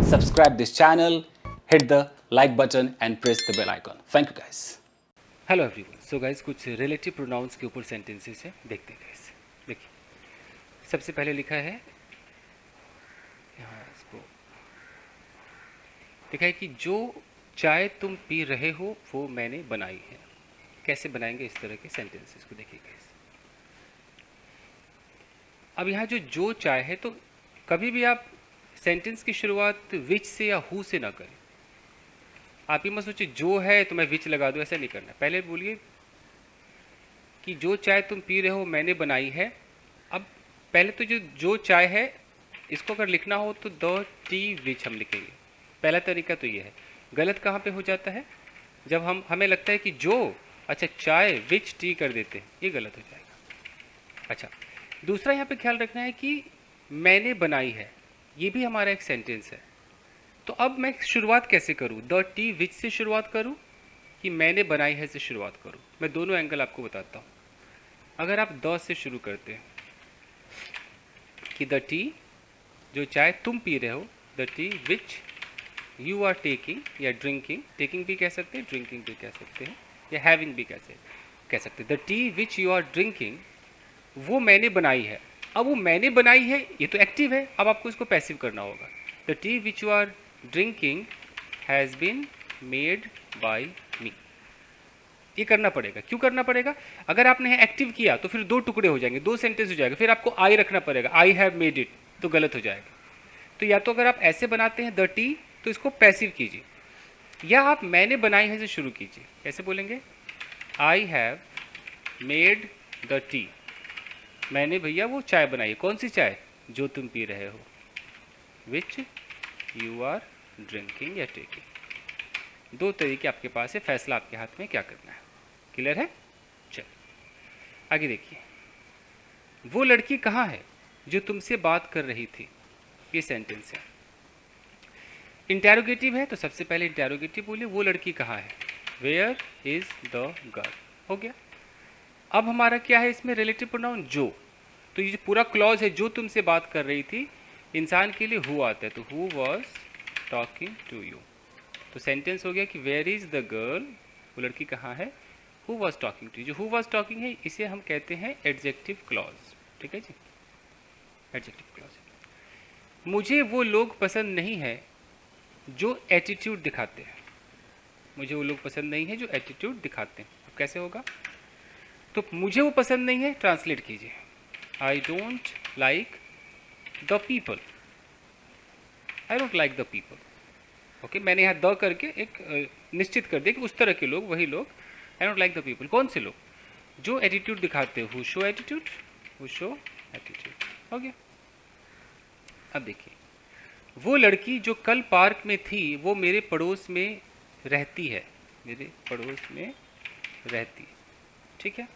subscribe this channel, hit the like button and press the bell icon. Thank you guys. Hello everyone. So guys कुछ relative pronouns के ऊपर sentences है, देखते हैं guys. देखिए सबसे पहले लिखा है यहाँ, इसको लिखा है कि जो चाय तुम पी रहे हो वो मैंने बनाई है। कैसे बनाएंगे इस तरह के सेंटेंसेस को, देखिए गाइस। अब यहाँ जो चाय है, तो कभी भी आप सेंटेंस की शुरुआत विच से या हु से ना करें। आप ये मत सोचिए जो है तो मैं विच लगा दूं, ऐसा नहीं करना। पहले बोलिए कि जो चाय तुम पी रहे हो मैंने बनाई है। अब पहले तो जो चाय है इसको अगर लिखना हो तो द टी विच हम लिखेंगे। पहला तरीका तो ये है। गलत कहाँ पे हो जाता है, जब हमें लगता है कि अच्छा चाय विच टी कर देते हैं, ये गलत हो जाएगा। अच्छा, दूसरा यहाँ पे ख्याल रखना है कि मैंने बनाई है, ये भी हमारा एक सेंटेंस है। तो अब मैं शुरुआत कैसे करूं, द टी विच से शुरुआत करूं कि मैंने बनाई है से शुरुआत करूं। मैं दोनों एंगल आपको बताता हूं। अगर आप द से शुरू करते हैं कि द टी जो चाय तुम पी रहे हो, the tea which you are taking या ड्रिंकिंग, टेकिंग भी कह सकते हैं, ड्रिंकिंग भी कह सकते हैं, या हैविंग भी कह सकते हैं। The tea which you are drinking वो मैंने बनाई है। अब वो मैंने बनाई है ये तो एक्टिव है, अब आपको इसको पैसिव करना होगा। The tea which you are drinking has been made by me. ये करना पड़ेगा। क्यों करना पड़ेगा? अगर आपने एक्टिव किया तो फिर दो टुकड़े हो जाएंगे, दो सेंटेंस हो जाएगा। फिर आपको आई रखना पड़ेगा, आई हैव मेड इट, तो गलत हो जाएगा। तो या तो अगर आप ऐसे बनाते हैं द टी तो इसको पैसिव कीजिए, या आप मैंने बनाई है से शुरू कीजिए। कैसे बोलेंगे? I have made the T. मैंने भैया वो चाय बनाई है। कौन सी चाय? जो तुम पी रहे हो, विच यू आर ड्रिंकिंग या टेकिंग। दो तरीके आपके पास है, फैसला आपके हाथ में क्या करना है। क्लियर है? चलिए आगे देखिए। वो लड़की कहाँ है जो तुमसे बात कर रही थी, ये सेंटेंस है। इंटेरोगेटिव है तो सबसे पहले इंटेरोगेटिव बोलिए, वो लड़की कहाँ है, वेयर इज द गर्ल। हो गया। अब हमारा क्या है इसमें रिलेटिव प्रोनाउन जो। तो ये जो पूरा क्लॉज है, जो तुमसे बात कर रही थी, इंसान के लिए हु आता है, तो who was talking to you. तो सेंटेंस हो गया कि वेयर इज द गर्ल, वो लड़की कहाँ है, who was talking to you. जो हु वॉज टॉकिंग है इसे हम कहते हैं एडजेक्टिव क्लॉज। ठीक है जी, एडजेक्टिव क्लॉज। मुझे वो लोग पसंद नहीं है जो एटीट्यूड दिखाते हैं। मुझे वो लोग पसंद नहीं है जो एटीट्यूड दिखाते हैं। अब कैसे होगा? तो मुझे वो पसंद नहीं है, ट्रांसलेट कीजिए, I don't like the people. I don't like the people. Okay, मैंने यहाँ द करके एक निश्चित कर दिया कि उस तरह के लोग, वही लोग। I don't like the people. कौन से लोग? जो एटीट्यूड दिखाते हैं, who show attitude, who show attitude. हो गया। अब देखिए, वो लड़की जो कल पार्क में थी वो मेरे पड़ोस में रहती है, मेरे पड़ोस में रहती है। ठीक है,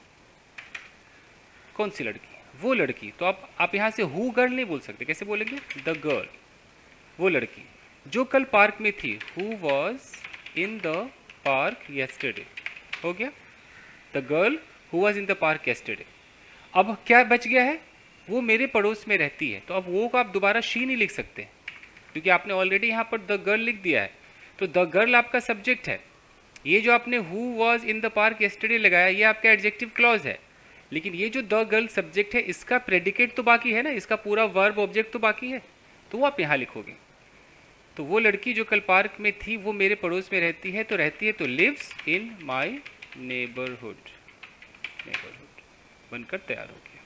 कौन सी लड़की? वो लड़की। तो आप यहाँ से हु गर्ल नहीं बोल सकते। कैसे बोलेंगे? द गर्ल, वो लड़की जो कल पार्क में थी, who was in the park yesterday. हो गया, the girl who was in the park yesterday. अब क्या बच गया है? वो मेरे पड़ोस में रहती है। तो अब वो को आप दोबारा शी नहीं लिख सकते, क्योंकि आपने ऑलरेडी यहाँ पर द गर्ल लिख दिया है। तो द गर्ल आपका सब्जेक्ट है। ये जो आपने who was in the park yesterday लगाया, ये आपका एडजेक्टिव क्लॉज है। लेकिन ये जो द गर्ल सब्जेक्ट है, इसका प्रेडिकेट तो बाकी है ना, इसका पूरा वर्ब ऑब्जेक्ट तो बाकी है, तो वो आप यहाँ लिखोगे। तो वो लड़की जो कल पार्क में थी वो मेरे पड़ोस में रहती है, तो lives in my neighbourhood. Neighbourhood बनकर तैयार हो गया।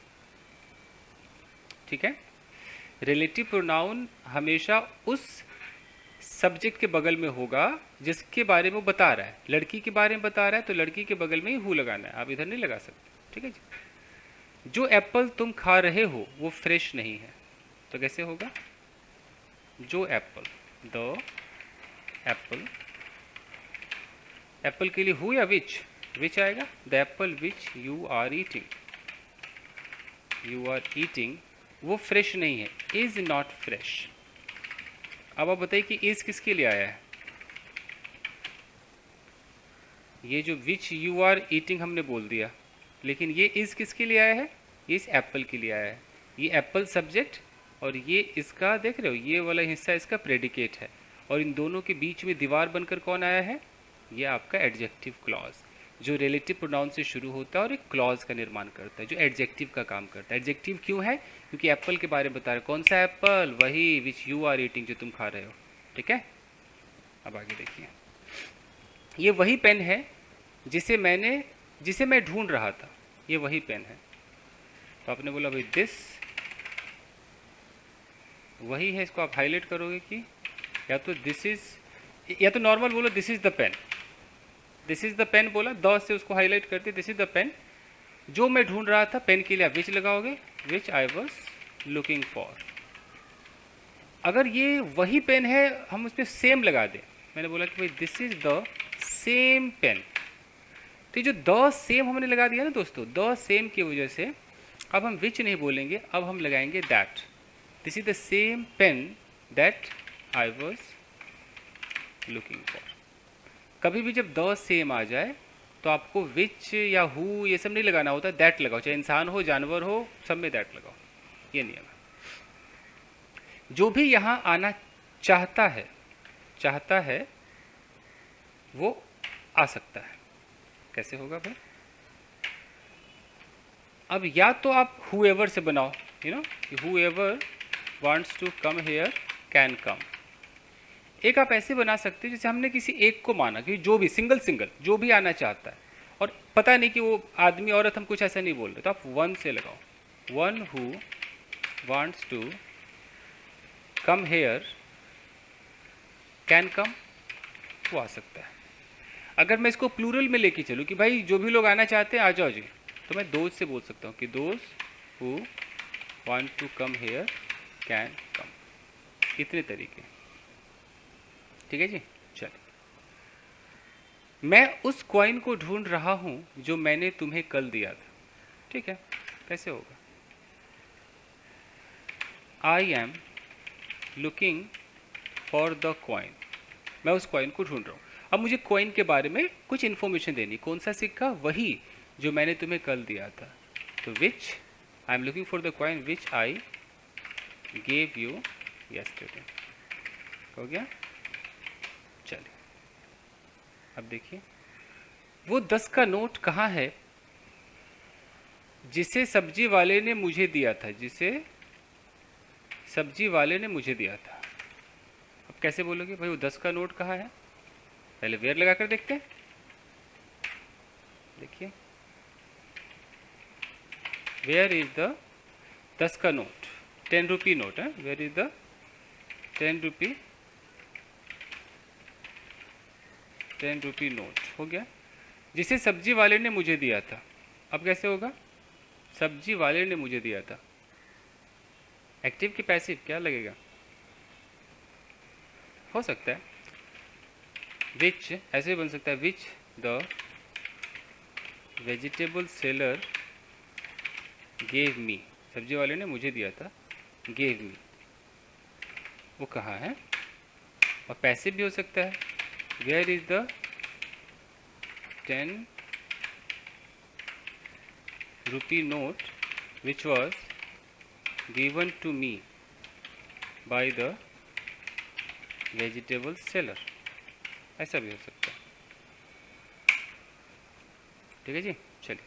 ठीक है। रिलेटिव प्रोनाउन हमेशा उस सब्जेक्ट के बगल में होगा जिसके बारे में वो बता रहा है। लड़की के बारे में बता रहा है तो लड़की के बगल में ही हु लगाना है, आप इधर नहीं लगा सकते। ठीक है जी। जो एप्पल तुम खा रहे हो वो फ्रेश नहीं है, तो कैसे होगा? जो एप्पल, द एप्पल। एप्पल के लिए हु या विच? विच आएगा। The apple which you are eating, you are eating, वो फ्रेश नहीं है, इज नॉट फ्रेश। अब आप बताइए कि इज किसके लिए आया है? ये जो विच यू आर ईटिंग हमने बोल दिया, लेकिन ये इज किसके लिए आया है? ये इस एप्पल के लिए आया है। ये एप्पल सब्जेक्ट और ये इसका देख रहे हो, ये वाला हिस्सा इसका प्रेडिकेट है, और इन दोनों के बीच में दीवार बनकर कौन आया है? ये आपका एडजेक्टिव क्लॉज, जो रिलेटिव प्रोनाउन से शुरू होता है और एक क्लॉज का निर्माण करता है, जो एडजेक्टिव का काम करता है। एडजेक्टिव क्यों है? क्योंकि एप्पल के बारे में बता रहे। कौन सा एप्पल? वही विच यू आर ईटिंग, जो तुम खा रहे हो। ठीक है, अब आगे देखिए। ये वही पेन है जिसे मैं ढूंढ रहा था, ये वही पेन है। तो आपने बोला भाई दिस वही है, इसको आप हाईलाइट करोगे कि या तो दिस इज, या तो नॉर्मल बोलो this is the pen, this is the pen बोला, द से उसको हाईलाइट करते, दिस इज द पेन जो मैं ढूंढ रहा था। पेन के लिए आप विच लगाओगे, विच आई वॉज लुकिंग फॉर। अगर ये वही पेन है, हम उस पर सेम लगा दें। मैंने बोला कि भाई this is the same pen, तो जो द सेम हमने लगा दिया ना दोस्तों, द सेम की वजह से अब हम विच नहीं बोलेंगे, अब हम लगाएंगे that. This is the same pen that I was looking for. कभी भी जब द सेम आ जाए तो आपको विच या हु ये सब नहीं लगाना होता, दैट लगाओ, चाहे इंसान हो जानवर हो, सब में दैट लगाओ, ये नियम है। जो भी यहाँ आना चाहता है वो आ सकता है। कैसे होगा भाई? अब या तो आप whoever से बनाओ, whoever wants to come here can come। एक आप ऐसे बना सकते हैं जैसे हमने किसी एक को माना कि जो भी सिंगल जो भी आना चाहता है, और पता नहीं कि वो आदमी औरत, हम कुछ ऐसा नहीं बोल रहे, तो आप वन से लगाओ, one who wants to come here can come, वो आ सकता है। अगर मैं इसको प्लूरल में लेके चलूँ कि भाई जो भी लोग आना चाहते हैं आ जाओ जी, तो मैं दोज से बोल सकता हूँ कि those who want to come here can come. इतने तरीके, ठीक है जी। चलिए, मैं उस कॉइन को ढूंढ रहा हूँ जो मैंने तुम्हें कल दिया था। ठीक है, कैसे होगा? आई am looking for the coin, मैं उस कॉइन को ढूंढ रहा हूँ। अब मुझे कॉइन के बारे में कुछ इन्फॉर्मेशन देनी। कौन सा सिक्का? वही जो मैंने तुम्हें कल दिया था। तो which, I am looking for the coin which I gave you yesterday. हो गया? चलिए, अब देखिए, वो 10 का नोट कहाँ है जिसे सब्जी वाले ने मुझे दिया था, जिसे सब्जी वाले ने मुझे दिया था। अब कैसे बोलोगे भाई वो 10 का नोट कहाँ है? पहले वेयर लगाकर देखते हैं। देखिए, वेयर इज द 10 का नोट, 10 रुपी नोट है। Where is the 10 rupee note. हो गया, जिसे सब्जी वाले ने मुझे दिया था। अब कैसे होगा? सब्जी वाले ने मुझे दिया था। एक्टिव की पैसिव क्या लगेगा? हो सकता है विच, ऐसे बन सकता है which the vegetable seller gave me. सब्जी वाले ने मुझे दिया था, गेव मी, वो कहाँ है? और पैसिव भी हो सकता है, where is the 10 rupee note which was given to me by the vegetable seller. ऐसा भी हो सकता है। ठीक है जी। चलिए,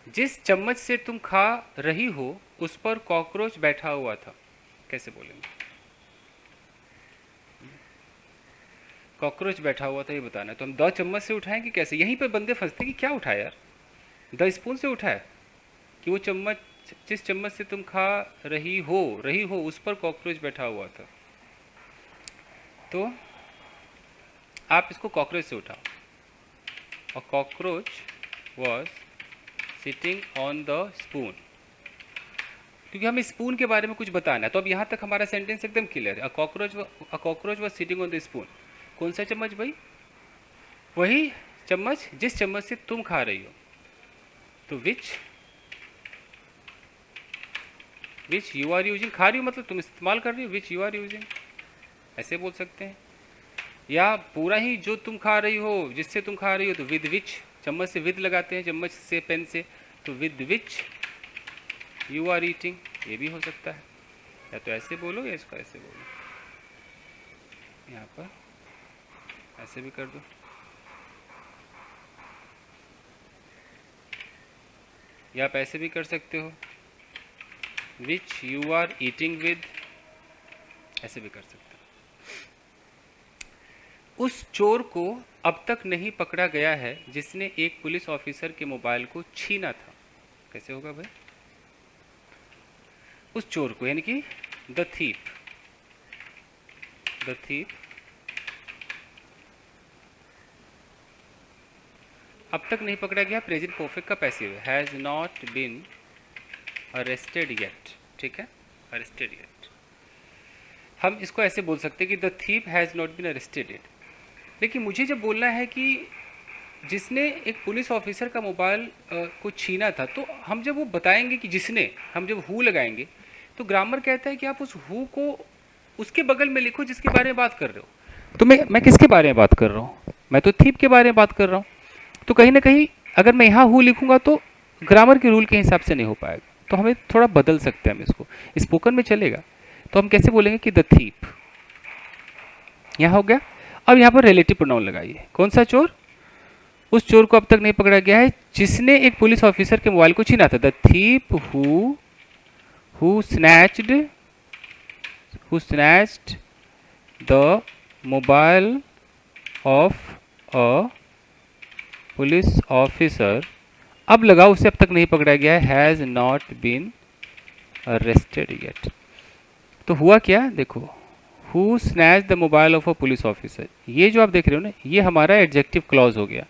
जिस चम्मच से तुम खा रही हो उस पर कॉकरोच बैठा हुआ था। कैसे बोलेंगे? कॉकरोच बैठा हुआ था ये बताना है। तो हम 2 चम्मच से उठाएं कि कैसे? यहीं पर बंदे फंसते कि क्या उठाया यार, 2 स्पून से उठाया कि वो चम्मच, जिस चम्मच से तुम खा रही हो उस पर कॉकरोच बैठा हुआ था। तो आप इसको कॉकरोच से उठाओ, और cockroach was sitting on the spoon, क्योंकि हमें स्पून के बारे में कुछ बताना है। तो अब यहाँ तक हमारा सेंटेंस एकदम क्लियर है। A cockroach was sitting on the spoon. कौन सा चम्मच भाई? वही चम्मच जिस चम्मच से तुम खा रही हो। तो विच यू आर यूजिंग, खा रही हो मतलब तुम इस्तेमाल कर रही हो, विच यू आर यूजिंग, ऐसे बोल सकते हैं। या पूरा ही जो तुम खा रही हो, जिससे तुम खा रही हो, तो विद विच, चम्मच से विद लगाते हैं, चम्मच से पेन से, तो with which you are eating, ये भी हो सकता है। या तो ऐसे बोलो या इसको ऐसे बोलो, यहाँ पर ऐसे भी कर दो। या आप ऐसे भी कर सकते हो, which you are eating with, ऐसे भी कर सकते हो। उस चोर को अब तक नहीं पकड़ा गया है जिसने एक पुलिस ऑफिसर के मोबाइल को छीना था। कैसे होगा भाई? उस चोर को, यानी कि द थीप, द थीप अब तक नहीं पकड़ा गया, प्रेजेंट परफेक्ट का पैसिव है, has not been arrested yet. ठीक है, अरेस्टेड येट। हम इसको ऐसे बोल सकते हैं कि the thief has not been arrested yet. लेकिन मुझे जब बोलना है कि जिसने एक पुलिस ऑफिसर का मोबाइल को छीना था, तो हम जब वो बताएंगे कि जिसने, हम जब हु लगाएंगे, तो ग्रामर कहता है कि आप उस हु को उसके बगल में लिखो जिसके बारे में बात कर रहे हो। तो मैं किसके बारे में बात कर रहा हूँ? मैं तो थीप के बारे में बात कर रहा हूँ। तो कहीं ना कहीं अगर मैं यहाँ हु लिखूंगा तो ग्रामर के रूल के हिसाब से नहीं हो पाएगा, तो हमें थोड़ा बदल सकते हैं हम इसको। स्पोकन में चलेगा तो हम कैसे बोलेंगे कि द थीप, यहाँ हो गया। अब यहाँ पर रिलेटिव प्रोनाउन लगाइए। कौन सा चोर? उस चोर को अब तक नहीं पकड़ा गया है जिसने एक पुलिस ऑफिसर के मोबाइल को छीना था। The thief who snatched the mobile of a police officer, अब लगाओ उसे अब तक नहीं पकड़ा गया है, has not been arrested yet. तो हुआ क्या देखो, who snatch the mobile of a police officer, ये जो आप देख रहे हो ना, ये हमारा एडजेक्टिव क्लॉज हो गया,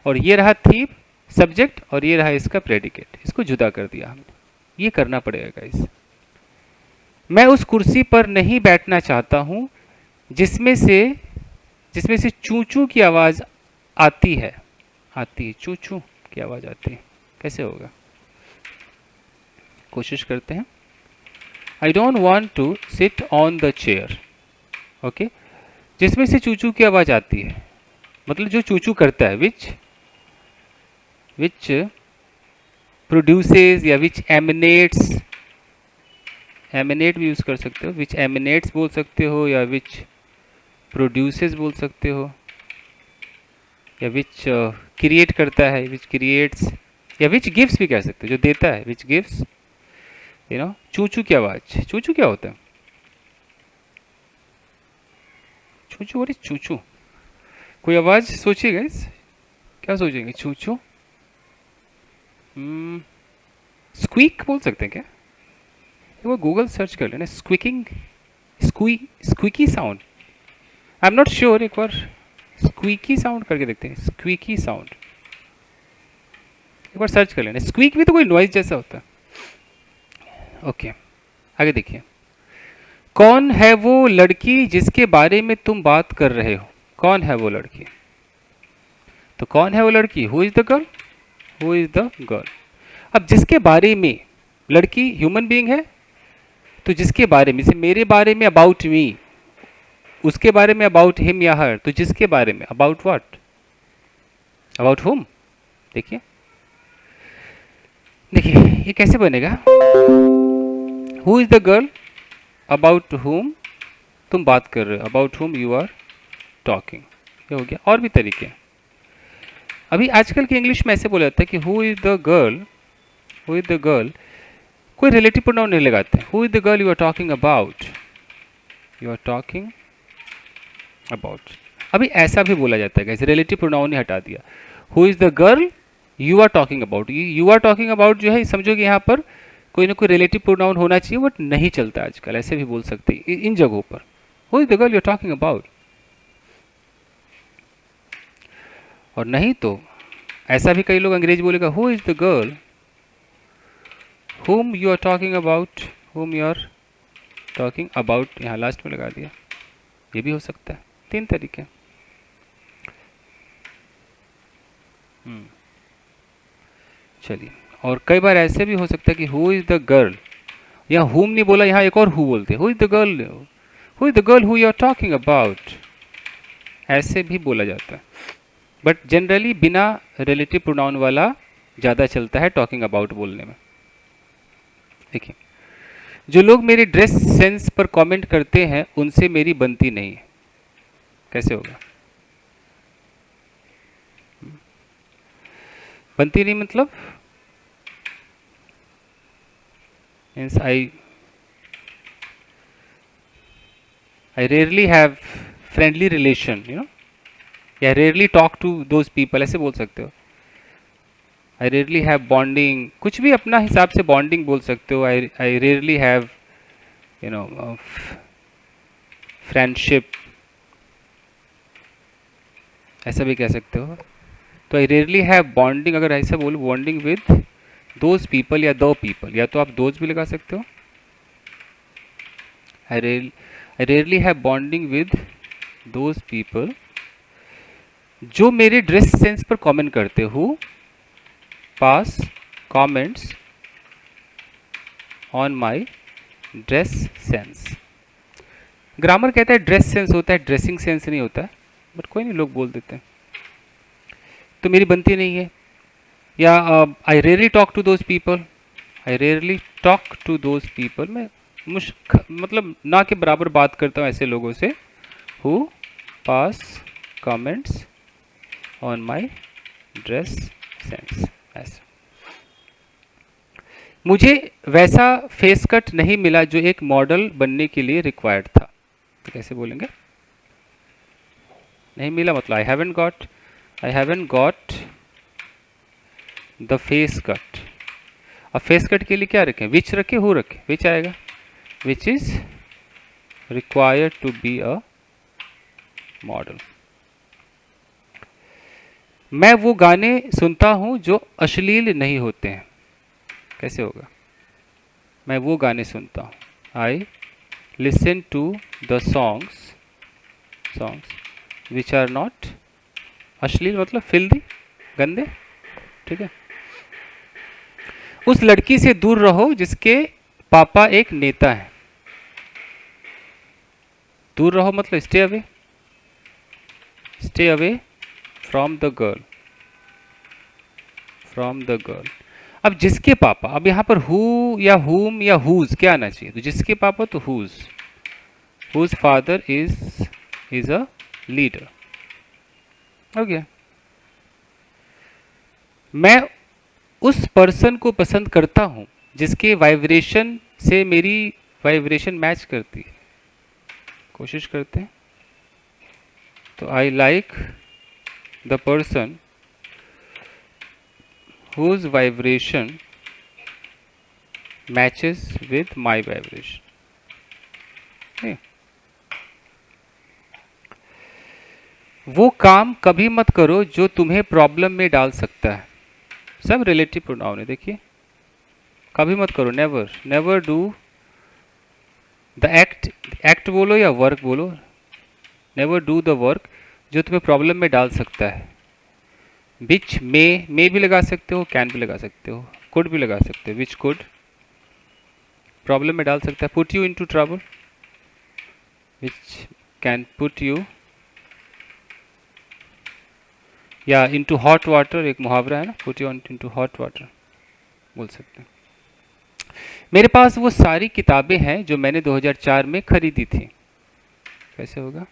और ये रहा थीप सब्जेक्ट, और ये रहा इसका प्रेडिकेट। इसको जुदा कर दिया हमने, ये करना पड़ेगा गाइस। मैं उस कुर्सी पर नहीं बैठना चाहता हूं जिसमें से चू चू की आवाज आती है, चू चू की आवाज आती है। कैसे होगा? कोशिश करते हैं। I don't want to sit on the chair. Okay, जिसमें से चूचू की आवाज आती है, मतलब जो चूचू करता है, विच प्रोड्यूसेस या विच एमिनेट्स, एमिनेट भी यूज कर सकते हो, विच एमिनेट्स बोल सकते हो, या विच प्रोड्यूसेस बोल सकते हो, या विच क्रिएट करता है, विच क्रिएट्स, या विच गिव्स भी कह सकते हो, जो देता है, विच गिव्स, यू नो। चूचू की आवाज, चूचू क्या होता है? चूचू, और चूचू कोई आवाज सोचिएगा, क्या सोचेंगे? चूचू, स्क्वीक बोल सकते हैं क्या? वो गूगल सर्च कर लेना, squeaking, squeaky sound. I am not sure, एक बार स्क्वीकी साउंड करके देखते हैं, स्क्वीकी साउंड एक बार सर्च कर लेना। स्क्वीक भी तो कोई नॉइज जैसा होता है। ओके, आगे देखिए। कौन है वो लड़की जिसके बारे में तुम बात कर रहे हो? कौन है वो लड़की? तो कौन है वो लड़की? Who is the girl, who is the girl. अब जिसके बारे में, लड़की ह्यूमन बीइंग है, तो जिसके बारे में, जैसे मेरे बारे में अबाउट मी, उसके बारे में अबाउट हिम या हर, तो जिसके बारे में अबाउट व्हाट, अबाउट हुम। देखिए देखिए ये कैसे बनेगा? Who is the girl about हुम तुम बात कर रहे हो, about whom you are talking. ये हो गया। और भी तरीके, अभी आजकल की इंग्लिश में ऐसे बोला जाता है कि who is the girl, who is the girl, कोई रिलेटिव प्रोनाउन नहीं लगाते। Who is the girl you are talking about, you are talking about. अभी ऐसा भी बोला जाता है, कैसे रिलेटिव प्रोनाउन ही हटा दिया। Who is the girl you are talking about, you are talking about जो है, समझो कि यहाँ पर कोई ना कोई रिलेटिव प्रोनाउन होना चाहिए, बट नहीं चलता आजकल, ऐसे भी बोल सकते हैं इन जगहों पर। Who is the girl you are talking about. और नहीं तो ऐसा भी कई लोग अंग्रेजी बोलेगा, who is the girl whom you are talking about, whom you are talking about, यहाँ लास्ट में लगा दिया। ये भी हो सकता है, 3 तरीके। चलिए, और कई बार ऐसे भी हो सकता है कि हु इज द गर्ल, यहाँ whom नहीं बोला, यहाँ एक और हु बोलते हैं, who is the girl, who is the girl who you are talking about, ऐसे भी बोला जाता है। बट जनरली बिना रिलेटिव प्रोनाउन वाला ज़्यादा चलता है टॉकिंग अबाउट बोलने में। देखिए, जो लोग मेरे ड्रेस सेंस पर कमेंट करते हैं उनसे मेरी बनती नहीं है। कैसे होगा? बनती नहीं मतलब means I rarely have friendly relation, you know, या rarely talk to those people, ऐसे बोल सकते हो। आई रेयरली हैव बॉन्डिंग, कुछ भी अपना हिसाब से बॉन्डिंग बोल सकते हो। I rarely have you know friendship, ऐसा भी कह सकते हो। तो आई रेयरली हैव बॉन्डिंग, अगर ऐसा बोलो बॉन्डिंग विद दोज पीपल या दो पीपल, या तो आप दोज भी लगा सकते हो। I rarely have bonding with those people जो मेरे ड्रेस सेंस पर कमेंट करते हो, pass comments on my dress sense. Grammar कहता है ड्रेस सेंस होता है, ड्रेसिंग सेंस नहीं होता है, बट कोई नहीं, लोग बोल देते हैं। तो मेरी बनती नहीं है। या I rarely talk to those people, I rarely talk to those people, मैं मतलब ना के बराबर बात करता हूँ ऐसे लोगों से, who pass comments on my dress sense. ऐसा मुझे वैसा फेस कट नहीं मिला जो एक मॉडल बनने के लिए रिक्वायर्ड था। तो कैसे बोलेंगे? नहीं मिला मतलब I haven't got the face cut. अब फेस कट के लिए क्या रखें? विच रखें, हु रखें? विच आएगा, which is required to be a model. मैं वो गाने सुनता हूं जो अश्लील नहीं होते हैं। कैसे होगा? मैं वो गाने सुनता हूं, I listen to the songs which are not अश्लील, मतलब फिल्दी, गंदे। ठीक है। उस लड़की से दूर रहो जिसके पापा एक नेता है। दूर रहो मतलब stay away from the girl, अब जिसके पापा, अब यहाँ पर हु या हुम या हुज क्या आना चाहिए? तो जिसके पापा तो whose father is a leader. हो गया। मैं उस पर्सन को पसंद करता हूं जिसके वाइब्रेशन से मेरी वाइब्रेशन मैच करती है। कोशिश करते हैं। तो I like the person whose vibration matches with my vibration। वो काम कभी मत करो जो तुम्हें प्रॉब्लम में डाल सकता है। सब रिलेटिव प्रोनाउन है, देखिए। कभी मत करो, नेवर डू द एक्ट बोलो या वर्क बोलो, नेवर डू द वर्क जो तुम्हें प्रॉब्लम में डाल सकता है। विच मे भी लगा सकते हो, कैन भी लगा सकते हो, कुड भी लगा सकते हो। विच कुड प्रॉब्लम में डाल सकता है, put you into trouble. Which can put you, या इनटू हॉट वाटर, एक मुहावरा है ना, put you into hot water बोल सकते हैं। मेरे पास वो सारी किताबें हैं जो मैंने 2004 में खरीदी थी। कैसे होगा?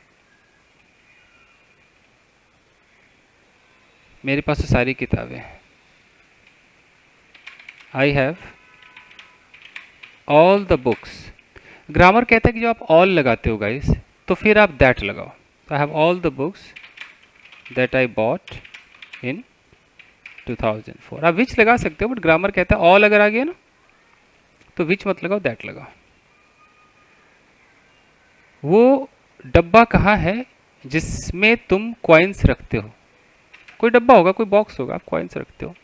मेरे पास वो सारी किताबें हैं। आई have all the books. Grammar कहता है कि जो आप ऑल लगाते हो गाइस, तो फिर आप दैट लगाओ। I have all the books that I bought in 2004। आप विच लगा सकते हो, बट ग्रामर कहता है ऑल अगर आ गया ना तो विच मत लगाओ, दैट लगाओ। वो डब्बा कहाँ है जिसमें तुम कॉइन्स रखते हो? कोई डब्बा होगा, कोई बॉक्स होगा, आप कॉइन्स रखते हो।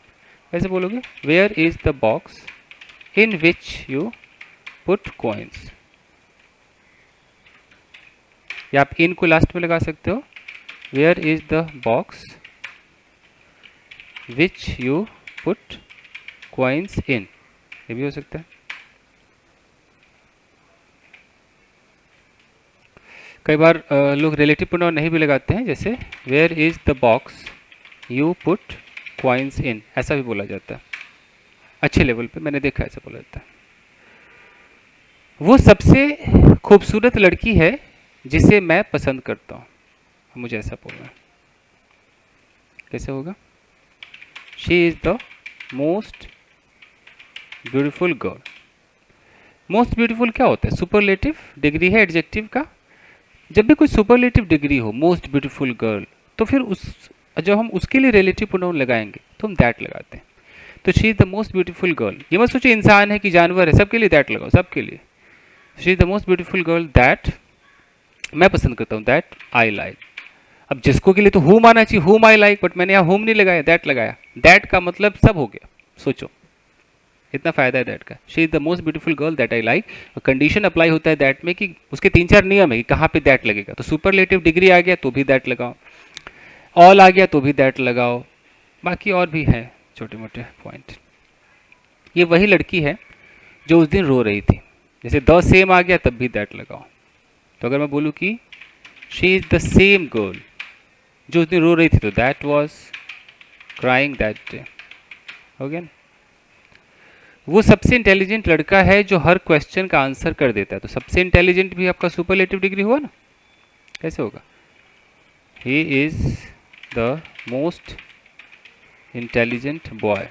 ऐसे बोलोगे, where is the box in which you put coins. या आप इन को लास्ट में लगा सकते हो, where is the box which you put coins in, ये भी हो सकता है। कई बार लोग रिलेटिव प्रोनाउन नहीं भी लगाते हैं, जैसे where is the box you put coins in, ऐसा भी बोला जाता है। अच्छे लेवल पे मैंने देखा ऐसा बोला जाता है। वो सबसे खूबसूरत लड़की है जिसे मैं पसंद करता हूँ। मुझे ऐसा बोलना है, कैसे होगा? She is the most beautiful girl. Most beautiful क्या होता है? सुपरलेटिव डिग्री है एडजेक्टिव का। जब भी कोई सुपरलेटिव डिग्री हो, मोस्ट ब्यूटीफुल गर्ल, तो फिर जब हम उसके लिए रिलेटिव प्रोनाउन लगाएंगे तो हम दैट लगाते हैं। तो she is the most beautiful girl, ये मत सोचिए इंसान है कि जानवर है, सबके लिए दैट लगाओ, सबके लिए। She is the most beautiful girl that मैं पसंद करता हूँ, दैट आई लाइक। अब जिसको के लिए तो हुम आना चाहिए, हुम आई लाइक, बट मैंने यहाँ हुम नहीं लगाया, दैट लगाया। दैट का मतलब सब हो गया, सोचो इतना फायदा है दैट का। She is the most beautiful girl that I like. Condition apply होता है दैट में कि उसके 3-4 नियम है कि कहाँ पे दैट लगेगा। तो सुपरलेटिव डिग्री आ गया तो भी दैट लगाओ, ऑल आ गया तो भी दैट लगाओ, बाकी और भी हैं छोटे मोटे पॉइंट। ये वही लड़की है जो उस दिन रो रही थी, जैसे द सेम आ गया तब भी दैट लगाओ। तो अगर मैं बोलूँ कि she is the same girl जो उस दिन रो रही थी, तो that was crying that day, हो गया ना। वो सबसे इंटेलिजेंट लड़का है जो हर क्वेश्चन का आंसर कर देता है। तो सबसे इंटेलिजेंट भी आपका सुपरलेटिव डिग्री हुआ ना, कैसे होगा? He is the most intelligent boy,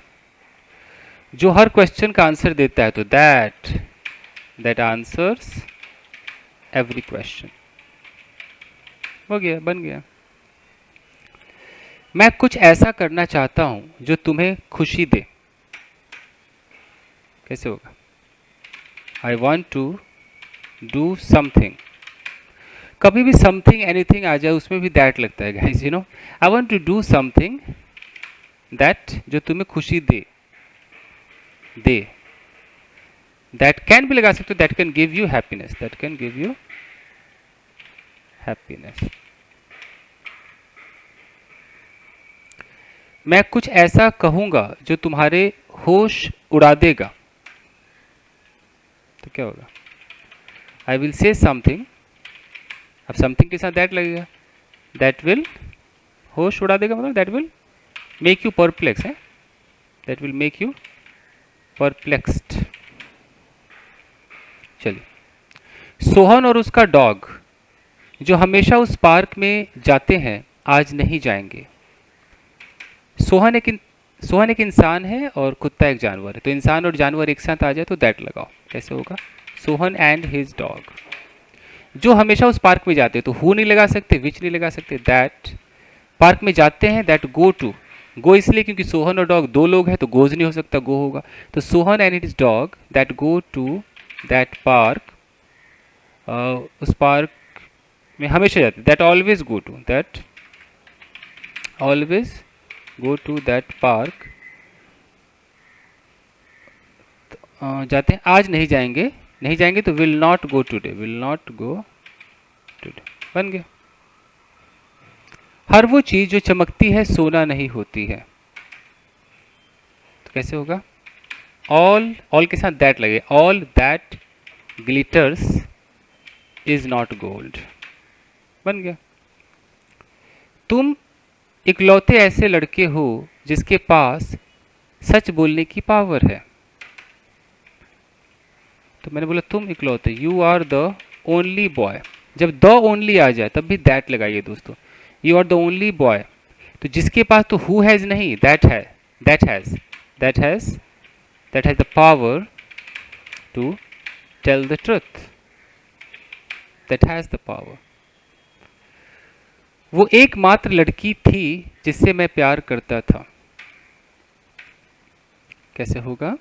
जो हर क्वेश्चन का आंसर देता है, तो दैट आंसर्स एवरी क्वेश्चन, हो गया, बन गया। मैं कुछ ऐसा करना चाहता हूं जो तुम्हें खुशी दे, कैसे होगा? I want to do something. कभी भी समथिंग एनीथिंग आ जाए उसमें भी दैट लगता है guys, you know. I want to do something that, जो तुम्हें खुशी दे दैट कैन भी लगा सकते हो, that can give you happiness, that can give you happiness. मैं कुछ ऐसा कहूंगा जो तुम्हारे होश उड़ा देगा, तो क्या होगा? आई विल से समथिंग, अब समथिंग के साथ दैट लगेगा, दैट विल होश उड़ा देगा, मतलब that will make you perplex है, that will make you perplexed. चलिए, सोहन और उसका डॉग जो हमेशा उस पार्क में जाते हैं आज नहीं जाएंगे। सोहन एक इंसान है और कुत्ता एक जानवर है, तो इंसान और जानवर एक साथ आ जाए तो दैट लगाओ, कैसे होगा? सोहन एंड हिज डॉग जो हमेशा उस पार्क में जाते हैं, तो हु नहीं लगा सकते, विच नहीं लगा सकते, दैट पार्क में जाते हैं, दैट गो टू। गो इसलिए क्योंकि सोहन और डॉग दो लोग हैं, तो गोज नहीं हो सकता, गो होगा। तो Sohan and his dog that go to that park, उस पार्क में हमेशा जाते, that always go to, that always go to that park, जाते हैं, आज नहीं जाएंगे, नहीं जाएंगे तो will not go today, will not go today, बन गया। हर वो चीज जो चमकती है सोना नहीं होती है, तो कैसे होगा? ऑल के साथ दैट लगे, all that glitters is not gold, बन गया। तुम इकलौते ऐसे लड़के हो जिसके पास सच बोलने की पावर है, तो मैंने बोला तुम इकलौते, you are the only boy. जब द ओनली आ जाए तब भी दैट लगाइए दोस्तों, you are the only boy. तो जिसके पास, तो हु हैज नहीं, that has the power to tell the truth, that has the power. वो एकमात्र लड़की थी जिससे मैं प्यार करता था, कैसे होगा?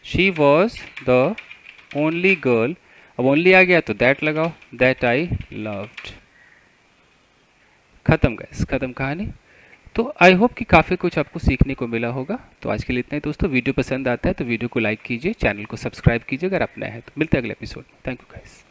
She was the only girl, अब ओनली आ गया तो दैट लगाओ, दैट आई लव्ड। खत्म गाइस, खत्म कहानी। तो आई होप कि काफ़ी कुछ आपको सीखने को मिला होगा। तो आज के लिए इतना ही दोस्तों। वीडियो पसंद आता है तो वीडियो को लाइक कीजिए, चैनल को सब्सक्राइब कीजिए अगर आप नए हैं। तो मिलते हैं अगले एपिसोड में। Thank you guys.